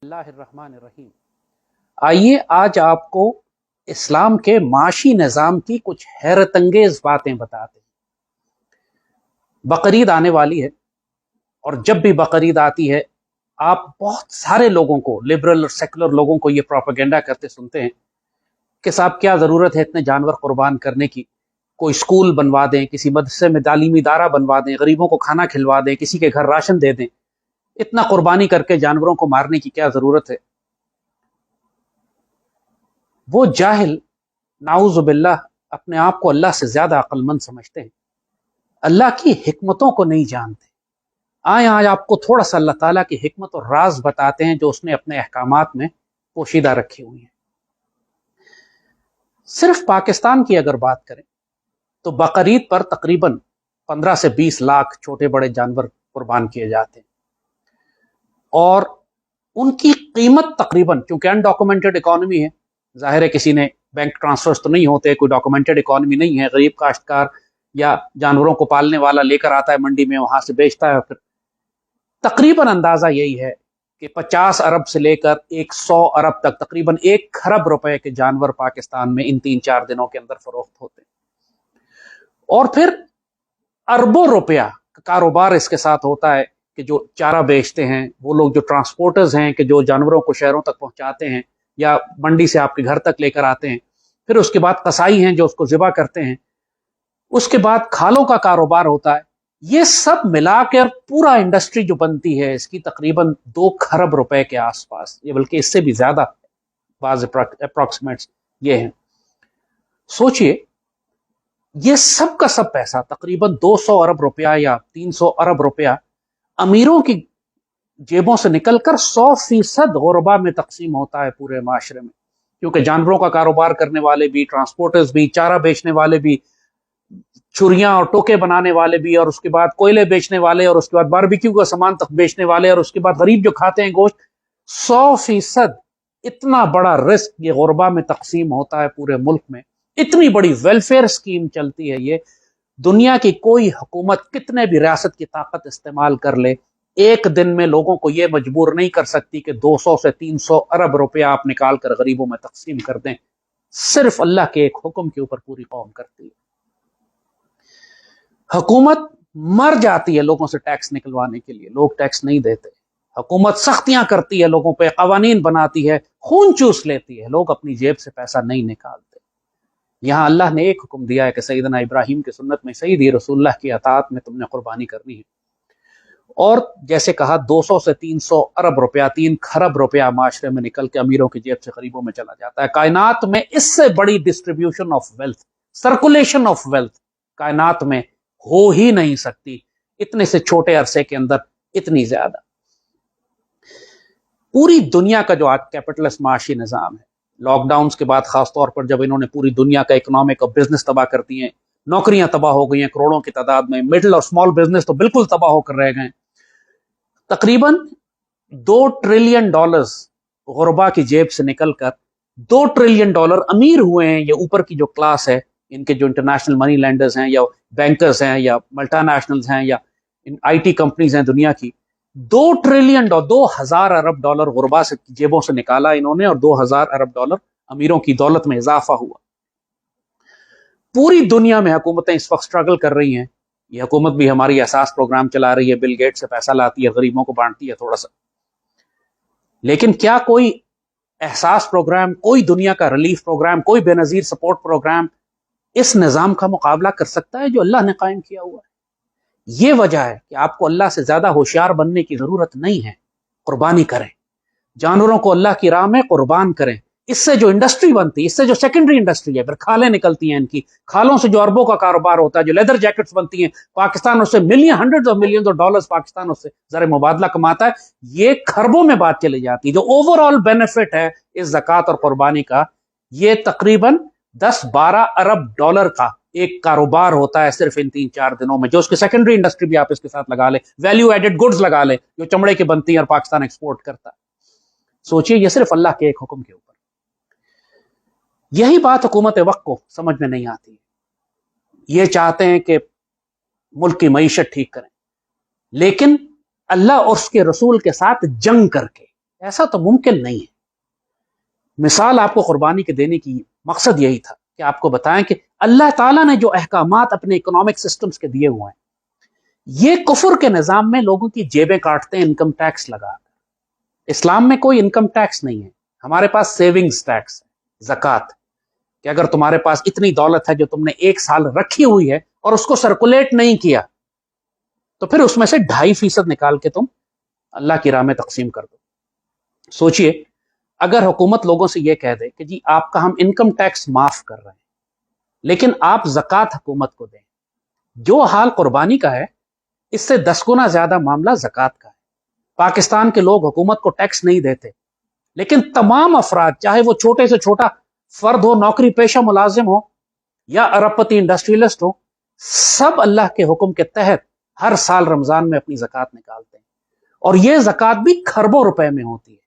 اللہ الرحمن الرحیم۔ آئیے آج آپ کو اسلام کے معاشی نظام کی کچھ حیرت انگیز باتیں بتاتے ہیں۔ بقرعید آنے والی ہے اور جب بھی بقرعید آتی ہے آپ بہت سارے لوگوں کو، لبرل اور سیکولر لوگوں کو یہ پروپیگنڈا کرتے سنتے ہیں کہ صاحب کیا ضرورت ہے اتنے جانور قربان کرنے کی، کوئی اسکول بنوا دیں، کسی مدرسے میں تعلیمی ادارہ بنوا دیں، غریبوں کو کھانا کھلوا دیں، کسی کے گھر راشن دے دیں، اتنا قربانی کر کے جانوروں کو مارنے کی کیا ضرورت ہے۔ وہ جاہل نعوذ باللہ اپنے آپ کو اللہ سے زیادہ عقل مند سمجھتے ہیں، اللہ کی حکمتوں کو نہیں جانتے۔ آج آپ کو تھوڑا سا اللہ تعالیٰ کی حکمت اور راز بتاتے ہیں جو اس نے اپنے احکامات میں پوشیدہ رکھی ہوئی ہیں۔ صرف پاکستان کی اگر بات کریں تو بقرعید پر تقریباً 15 سے 20 لاکھ چھوٹے بڑے جانور قربان کیے جاتے ہیں، اور ان کی قیمت تقریباً، چونکہ انڈاکومنٹڈ اکانومی ہے، ظاہر ہے کسی نے بینک ٹرانسفرز تو نہیں ہوتے، کوئی ڈاکومنٹڈ اکانومی نہیں ہے، غریب کاشتکار یا جانوروں کو پالنے والا لے کر آتا ہے منڈی میں، وہاں سے بیچتا ہے، پھر تقریباً اندازہ یہی ہے کہ 50 ارب سے لے کر 100 ارب تک، تقریباً 1 کھرب روپے کے جانور پاکستان میں ان 3-4 دنوں کے اندر فروخت ہوتے ہیں، اور پھر اربوں روپیہ کا کاروبار اس کے ساتھ ہوتا ہے کہ جو چارہ بیچتے ہیں، وہ لوگ جو ٹرانسپورٹرز ہیں کہ جو جانوروں کو شہروں تک پہنچاتے ہیں یا منڈی سے آپ کے گھر تک لے کر آتے ہیں، پھر اس کے بعد قصائی ہیں جو اس کو ذبح کرتے ہیں، اس کے بعد کھالوں کا کاروبار ہوتا ہے۔ یہ سب ملا کر پورا انڈسٹری جو بنتی ہے اس کی تقریباً 2 کھرب روپے کے آس پاس، یہ بلکہ اس سے بھی زیادہ، بعض اپروکسیمیٹس یہ ہیں۔ سوچئے یہ سب کا سب پیسہ تقریباً 200 ارب روپیہ یا 300 ارب روپیہ امیروں کی جیبوں سے نکل کر 100% غربا میں تقسیم ہوتا ہے پورے معاشرے میں، کیونکہ جانوروں کا کاروبار کرنے والے بھی، ٹرانسپورٹرز بھی، چارہ بیچنے والے بھی، چھریاں اور ٹوکے بنانے والے بھی، اور اس کے بعد کوئلے بیچنے والے، اور اس کے بعد باربیکیو کا سامان تک بیچنے والے، اور اس کے بعد غریب جو کھاتے ہیں گوشت، 100% اتنا بڑا رزق یہ غربا میں تقسیم ہوتا ہے پورے ملک میں۔ اتنی بڑی ویلفیئر سکیم چلتی ہے یہ، دنیا کی کوئی حکومت کتنے بھی ریاست کی طاقت استعمال کر لے، ایک دن میں لوگوں کو یہ مجبور نہیں کر سکتی کہ 200 سے 300 ارب روپیہ آپ نکال کر غریبوں میں تقسیم کر دیں۔ صرف اللہ کے ایک حکم کے اوپر پوری قوم کرتی ہے۔ حکومت مر جاتی ہے لوگوں سے ٹیکس نکلوانے کے لیے، لوگ ٹیکس نہیں دیتے، حکومت سختیاں کرتی ہے لوگوں پہ، قوانین بناتی ہے، خون چوس لیتی ہے، لوگ اپنی جیب سے پیسہ نہیں نکالتے۔ یہاں اللہ نے ایک حکم دیا ہے کہ سیدنا ابراہیم کی سنت میں سیدی رسول اللہ کی اطاعت میں تم نے قربانی کرنی ہے، اور جیسے کہا 200 سے 300 ارب روپیہ، 3 کھرب روپیہ معاشرے میں نکل کے امیروں کی جیب سے غریبوں میں چلا جاتا ہے۔ کائنات میں اس سے بڑی distribution of wealth, circulation of wealth کائنات میں ہو ہی نہیں سکتی، اتنے سے چھوٹے عرصے کے اندر اتنی زیادہ۔ پوری دنیا کا جو آج کیپٹلسٹ معاشی نظام ہے، لاک ڈاؤنز کے بعد خاص طور پر جب انہوں نے پوری دنیا کا اکنامک اور بزنس تباہ کر دی ہیں، نوکریاں تباہ ہو گئی ہیں کروڑوں کی تعداد میں، مڈل اور اسمال بزنس تو بالکل تباہ ہو کر رہ گئے، تقریباً $2 ٹریلین غربا کی جیب سے نکل کر $2 ٹریلین امیر ہوئے ہیں۔ یہ اوپر کی جو کلاس ہے، ان کے جو انٹرنیشنل منی لینڈرز ہیں یا بینکرز ہیں یا ملٹا نیشنلز ہیں یا آئی ٹی کمپنیز ہیں دنیا کی، 2 ٹریلین 2000 ارب ڈالر غربا سے جیبوں سے نکالا انہوں نے، اور 2000 ارب ڈالر امیروں کی دولت میں اضافہ ہوا۔ پوری دنیا میں حکومتیں اس وقت سٹرگل کر رہی ہیں، یہ حکومت بھی ہماری احساس پروگرام چلا رہی ہے، بل گیٹ سے پیسہ لاتی ہے، غریبوں کو بانٹتی ہے تھوڑا سا، لیکن کیا کوئی احساس پروگرام، کوئی دنیا کا ریلیف پروگرام، کوئی بے نظیر سپورٹ پروگرام اس نظام کا مقابلہ کر سکتا ہے جو اللہ نے قائم کیا ہوا ہے؟ یہ وجہ ہے کہ آپ کو اللہ سے زیادہ ہوشیار بننے کی ضرورت نہیں ہے، قربانی کریں، جانوروں کو اللہ کی راہ میں قربان کریں۔ اس سے جو انڈسٹری بنتی ہے، اس سے جو سیکنڈری انڈسٹری ہے، پھر کھالیں نکلتی ہیں، ان کی کھالوں سے جو اربوں کا کاروبار ہوتا ہے، جو لیدر جیکٹس بنتی ہیں، پاکستان اس سے hundred of millions of dollars Pakistan اس سے زر مبادلہ کماتا ہے، یہ کھربوں میں بات چلی جاتی ہے۔ جو اوور آل بینیفٹ ہے اس زکوٰۃ اور قربانی کا، یہ تقریباً 10-12 ارب ڈالر کا ایک کاروبار ہوتا ہے صرف ان 3-4 دنوں میں، جو اس کی سیکنڈری انڈسٹری بھی آپ اس کے ساتھ لگا لیں، ویلیو ایڈڈ گڈز لگا لیں جو چمڑے کی بنتی ہیں اور پاکستان ایکسپورٹ کرتا ہے۔ سوچئے یہ صرف اللہ کے ایک حکم کے اوپر۔ یہی بات حکومت وقت کو سمجھ میں نہیں آتی، یہ چاہتے ہیں کہ ملک کی معیشت ٹھیک کریں، لیکن اللہ اور اس کے رسول کے ساتھ جنگ کر کے۔ ایسا تو ممکن نہیں ہے. مثال آپ کو قربانی کے دینے کی مقصد یہی تھا کہ آپ کو بتائیں کہ اللہ تعالیٰ نے جو احکامات اپنے اکنامک سسٹمز کے دیے ہوئے ہیں، یہ کفر کے نظام میں لوگوں کی جیبیں کاٹتے ہیں انکم ٹیکس لگا کر. اسلام میں کوئی انکم ٹیکس نہیں ہے، ہمارے پاس سیونگز ٹیکس ہے، زکوٰۃ، کہ اگر تمہارے پاس اتنی دولت ہے جو تم نے 1 سال رکھی ہوئی ہے اور اس کو سرکولیٹ نہیں کیا، تو پھر اس میں سے 2.5% نکال کے تم اللہ کی راہ میں تقسیم کر دو. سوچئے اگر حکومت لوگوں سے یہ کہہ دے کہ جی آپ کا ہم انکم ٹیکس معاف کر رہے ہیں لیکن آپ زکوٰۃ حکومت کو دیں. جو حال قربانی کا ہے اس سے 10 گنا زیادہ معاملہ زکوٰۃ کا ہے. پاکستان کے لوگ حکومت کو ٹیکس نہیں دیتے، لیکن تمام افراد، چاہے وہ چھوٹے سے چھوٹا فرد ہو، نوکری پیشہ ملازم ہو یا ارب پتی انڈسٹریلسٹ ہو، سب اللہ کے حکم کے تحت ہر سال رمضان میں اپنی زکوٰۃ نکالتے ہیں. اور یہ زکوٰۃ بھی کھربوں روپے میں ہوتی ہے،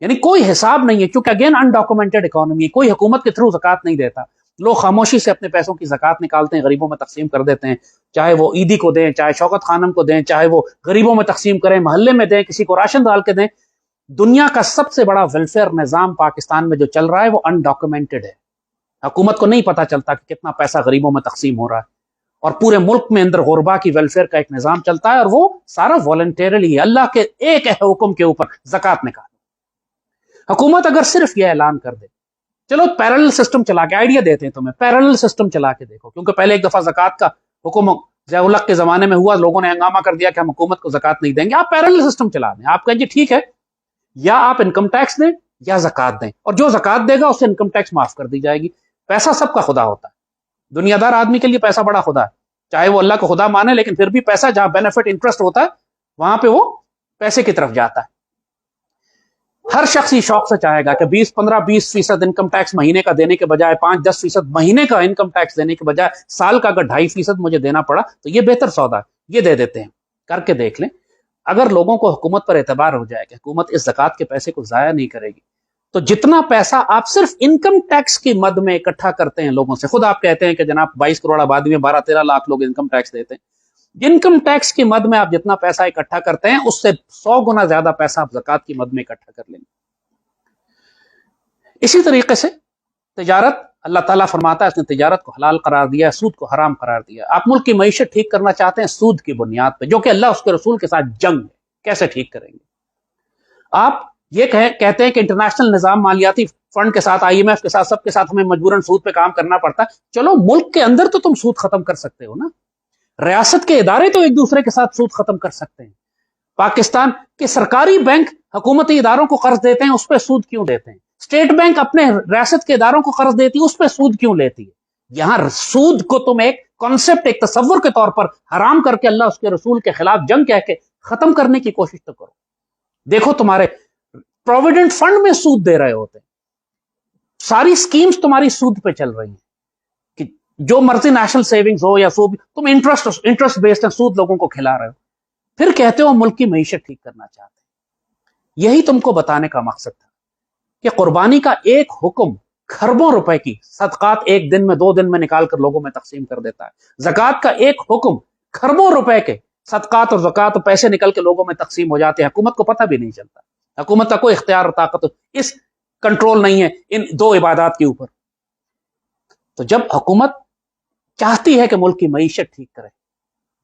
یعنی کوئی حساب نہیں ہے، کیونکہ اگین انڈاکومنٹڈ اکانومی، کوئی حکومت کے تھرو زکوٰۃ نہیں دیتا. لوگ خاموشی سے اپنے پیسوں کی زکوٰۃ نکالتے ہیں، غریبوں میں تقسیم کر دیتے ہیں، چاہے وہ عیدی کو دیں، چاہے شوکت خانم کو دیں، چاہے وہ غریبوں میں تقسیم کریں، محلے میں دیں، کسی کو راشن ڈال کے دیں. دنیا کا سب سے بڑا ویلفیئر نظام پاکستان میں جو چل رہا ہے وہ انڈاکومنٹڈ ہے. حکومت کو نہیں پتا چلتا کہ کتنا پیسہ غریبوں میں تقسیم ہو رہا ہے، اور پورے ملک میں اندر غربا کی ویلفیئر کا ایک نظام چلتا ہے، اور وہ سارا والنٹیرلی ہے. اللہ کے ایک حکم کے اوپر زکوٰۃ نکالو. حکومت اگر صرف یہ اعلان کر دے، چلو پیرلل سسٹم چلا کے، آئیڈیا دیتے ہیں تمہیں، پیرلل سسٹم چلا کے دیکھو، کیونکہ پہلے ایک دفعہ زکوٰۃ کا حکم ضیاء الحق کے زمانے میں ہوا، لوگوں نے ہنگامہ کر دیا کہ ہم حکومت کو زکوٰۃ نہیں دیں گے. آپ پیرلل سسٹم چلا دیں، آپ کہیں جی ٹھیک ہے، یا آپ انکم ٹیکس دیں یا زکوٰۃ دیں، اور جو زکوٰۃ دے گا اس سے انکم ٹیکس معاف کر دی جائے گی. پیسہ سب کا خدا ہوتا ہے، دنیا دار آدمی کے لیے پیسہ بڑا خدا ہے، چاہے وہ اللہ کو خدا مانے، لیکن پھر بھی پیسہ جہاں بینیفٹ انٹرسٹ ہوتا ہے وہاں پہ وہ پیسے کی طرف جاتا ہے. ہر شخص یہ شوق سے چاہے گا کہ 15-20% انکم ٹیکس مہینے کا دینے کے بجائے 5-10% مہینے کا انکم ٹیکس دینے کے بجائے سال کا اگر 2.5% مجھے دینا پڑا تو یہ بہتر سودا ہے، یہ دے دیتے ہیں. کر کے دیکھ لیں، اگر لوگوں کو حکومت پر اعتبار ہو جائے کہ حکومت اس زکوٰۃ کے پیسے کو ضائع نہیں کرے گی، تو جتنا پیسہ آپ صرف انکم ٹیکس کی مد میں اکٹھا کرتے ہیں لوگوں سے، خود آپ کہتے ہیں کہ جناب 22 کروڑ آبادی میں 12-13 لاکھ لوگ انکم ٹیکس دیتے ہیں، انکم ٹیکس کی مد میں آپ جتنا پیسہ اکٹھا کرتے ہیں اس سے 100 گنا زیادہ پیسہ آپ زکوٰۃ کی مد میں اکٹھا کر لیں گے. اسی طریقے سے تجارت، اللہ تعالیٰ فرماتا ہے اس نے تجارت کو حلال قرار دیا ہے، سود کو حرام قرار دیا. آپ ملک کی معیشت ٹھیک کرنا چاہتے ہیں سود کی بنیاد پہ، جو کہ اللہ اس کے رسول کے ساتھ جنگ ہے، کیسے ٹھیک کریں گے؟ آپ یہ کہتے ہیں کہ انٹرنیشنل نظام مالیاتی فنڈ کے ساتھ، IMF کے ساتھ، سب کے ساتھ ہمیں مجبوراً سود پہ کام کرنا پڑتا ہے. چلو ملک کے اندر تو تم سود ختم کر سکتے ہو نا، ریاست کے ادارے تو ایک دوسرے کے ساتھ سود ختم کر سکتے ہیں. پاکستان کے سرکاری بینک حکومتی اداروں کو قرض دیتے ہیں، اس پہ سود کیوں دیتے ہیں؟ اسٹیٹ بینک اپنے ریاست کے اداروں کو قرض دیتی ہے، اس پہ سود کیوں لیتی ہے؟ یہاں سود کو تم ایک کانسیپٹ، ایک تصور کے طور پر حرام کر کے اللہ اس کے رسول کے خلاف جنگ کہہ کے ختم کرنے کی کوشش تو کرو. دیکھو تمہارے پروویڈنٹ فنڈ میں سود دے رہے ہوتے ہیں، ساری سکیمز تمہاری سود پہ چل رہی ہیں، کہ جو مرضی نیشنل سیونگز ہو یا سود، تم انٹرسٹ بیسڈ سود لوگوں کو کھلا رہے ہو، پھر کہتے ہو ملک کی معیشت ٹھیک کرنا چاہتے ہیں. یہی تم کو بتانے کا مقصد تھا کہ قربانی کا ایک حکم کھربوں روپے کی صدقات 1 دن میں 2 دن میں نکال کر لوگوں میں تقسیم کر دیتا ہے. زکوٰۃ کا ایک حکم کھربوں روپے کے صدقات اور زکوٰۃ پیسے نکل کے لوگوں میں تقسیم ہو جاتے ہیں، حکومت کو پتہ بھی نہیں چلتا. حکومت کا کوئی اختیار اور طاقت اس کنٹرول نہیں ہے ان 2 عبادات کے اوپر. تو جب حکومت چاہتی ہے کہ ملک کی معیشت ٹھیک کرے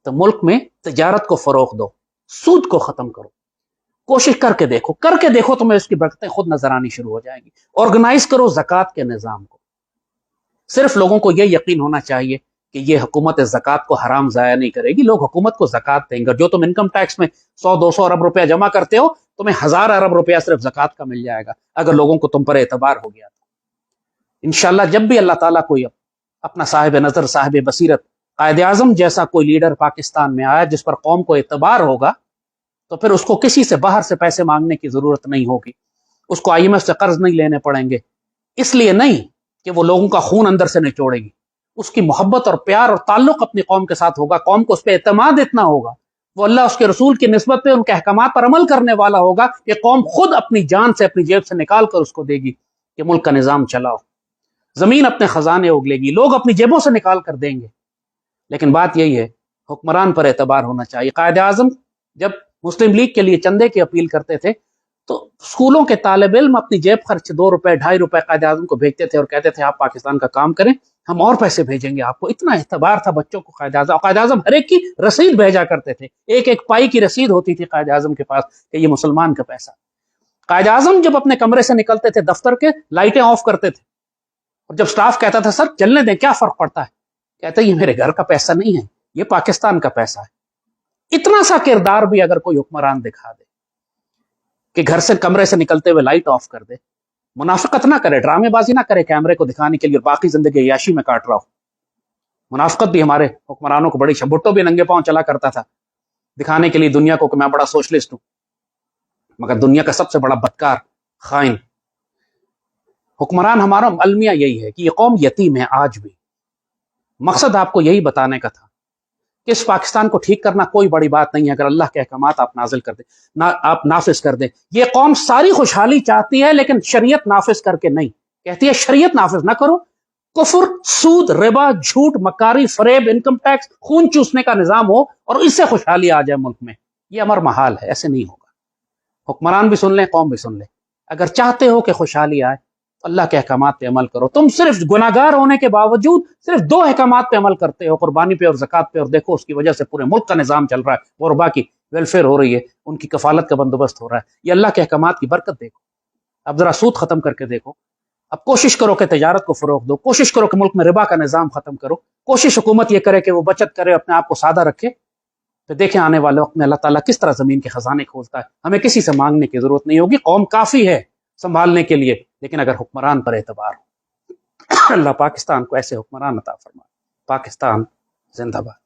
تو ملک میں تجارت کو فروغ دو، سود کو ختم کرو. کوشش کر کے دیکھو تمہیں اس کی برکتیں خود نظر آنی شروع ہو جائیں گی. آرگنائز کرو زکوٰۃ کے نظام کو. صرف لوگوں کو یہ یقین ہونا چاہیے کہ یہ حکومت زکوٰۃ کو حرام ضائع نہیں کرے گی. لوگ حکومت کو زکوٰۃ دیں گے. جو تم انکم ٹیکس میں 100-200 ارب روپیہ جمع کرتے ہو، تمہیں 1000 ارب روپیہ صرف زکوٰۃ کا مل جائے گا اگر لوگوں کو تم پر اعتبار ہو گیا تو. انشاءاللہ جب بھی اللہ تعالیٰ کوئی اپنا صاحب نظر، صاحب بصیرت، قائد اعظم جیسا کوئی لیڈر پاکستان میں آیا جس پر قوم کو اعتبار ہوگا، تو پھر اس کو کسی سے باہر سے پیسے مانگنے کی ضرورت نہیں ہوگی. اس کو IMF سے قرض نہیں لینے پڑیں گے. اس لیے نہیں کہ وہ لوگوں کا خون اندر سے نچوڑے گی، اس کی محبت اور پیار اور تعلق اپنی قوم کے ساتھ ہوگا. قوم کو اس پہ اعتماد اتنا ہوگا، وہ اللہ اس کے رسول کی نسبت پہ ان کے احکامات پر عمل کرنے والا ہوگا کہ قوم خود اپنی جان سے، اپنی جیب سے نکال کر اس کو دے گی کہ ملک کا نظام چلاؤ. زمین اپنے خزانے اگلے گی، لوگ اپنی جیبوں سے نکال کر دیں گے. لیکن بات یہی ہے، حکمران پر اعتبار ہونا چاہیے. قائد اعظم جب مسلم لیگ کے لیے چندے کی اپیل کرتے تھے تو اسکولوں کے طالب علم اپنی جیب خرچ 2 روپے 2.5 روپے قائد اعظم کو بھیجتے تھے اور کہتے تھے آپ پاکستان کا کام کریں، ہم اور پیسے بھیجیں گے آپ کو. اتنا اعتبار تھا بچوں کو قائد اعظم ہر ایک کی رسید بھیجا کرتے تھے، ایک ایک پائی کی رسید ہوتی تھی قائد اعظم کے پاس کہ یہ مسلمان کا پیسہ. قائد اعظم جب اپنے کمرے سے نکلتے تھے دفتر کے، لائٹیں آف کرتے تھے، اور جب سٹاف کہتا تھا سر چلنے دیں کیا فرق پڑتا ہے، کہتے یہ میرے گھر کا پیسہ نہیں ہے، یہ پاکستان کا پیسہ ہے. اتنا سا کردار بھی اگر کوئی حکمران دکھا دے کہ گھر سے کمرے سے نکلتے ہوئے لائٹ آف کر دے، منافقت نہ کرے، ڈرامے بازی نہ کرے کیمرے کو دکھانے کے لیے اور باقی زندگی عیاشی میں کاٹ رہا ہو. منافقت بھی ہمارے حکمرانوں کو بڑی، بھٹو بھی ننگے پاؤں چلا کرتا تھا دکھانے کے لیے دنیا کو کہ میں بڑا سوشلسٹ ہوں، مگر دنیا کا سب سے بڑا بدکار خائن حکمران. ہمارا المیہ یہی ہے کہ یہ قوم یتیم ہے آج بھی. مقصد آپ کو یہی بتانے کا تھا کہ اس پاکستان کو ٹھیک کرنا کوئی بڑی بات نہیں ہے اگر اللہ کے احکامات آپ نازل کر دیں، آپ نافذ کر دیں. یہ قوم ساری خوشحالی چاہتی ہے لیکن شریعت نافذ کر کے نہیں. کہتی ہے شریعت نافذ نہ کرو، کفر، سود، ربا، جھوٹ، مکاری، فریب، انکم ٹیکس، خون چوسنے کا نظام ہو اور اس سے خوشحالی آ جائے ملک میں. یہ امر محال ہے، ایسے نہیں ہوگا. حکمران بھی سن لیں، قوم بھی سن لیں. اگر چاہتے ہو کہ خوشحالی آئے تو اللہ کے احکامات پہ عمل کرو. تم صرف گناہگار ہونے کے باوجود صرف 2 احکامات پہ عمل کرتے ہو، قربانی پہ اور زکوٰۃ پہ، اور دیکھو اس کی وجہ سے پورے ملک کا نظام چل رہا ہے اور باقی ویلفیئر ہو رہی ہے، ان کی کفالت کا بندوبست ہو رہا ہے. یہ اللہ کے احکامات کی برکت دیکھو. اب ذرا سود ختم کر کے دیکھو. اب کوشش کرو کہ تجارت کو فروغ دو، کوشش کرو کہ ملک میں ربا کا نظام ختم کرو، کوشش حکومت یہ کرے کہ وہ بچت کرے، اپنے آپ کو سادہ رکھے. تو دیکھیں آنے والے وقت میں اللہ تعالیٰ کس طرح زمین کے خزانے کھولتا ہے. ہمیں کسی سے مانگنے کی ضرورت نہیں ہوگی، قوم کافی ہے سنبھالنے کے لیے، لیکن اگر حکمران پر اعتبار ہو. اللہ پاکستان کو ایسے حکمران عطا فرمائے. پاکستان زندہ باد.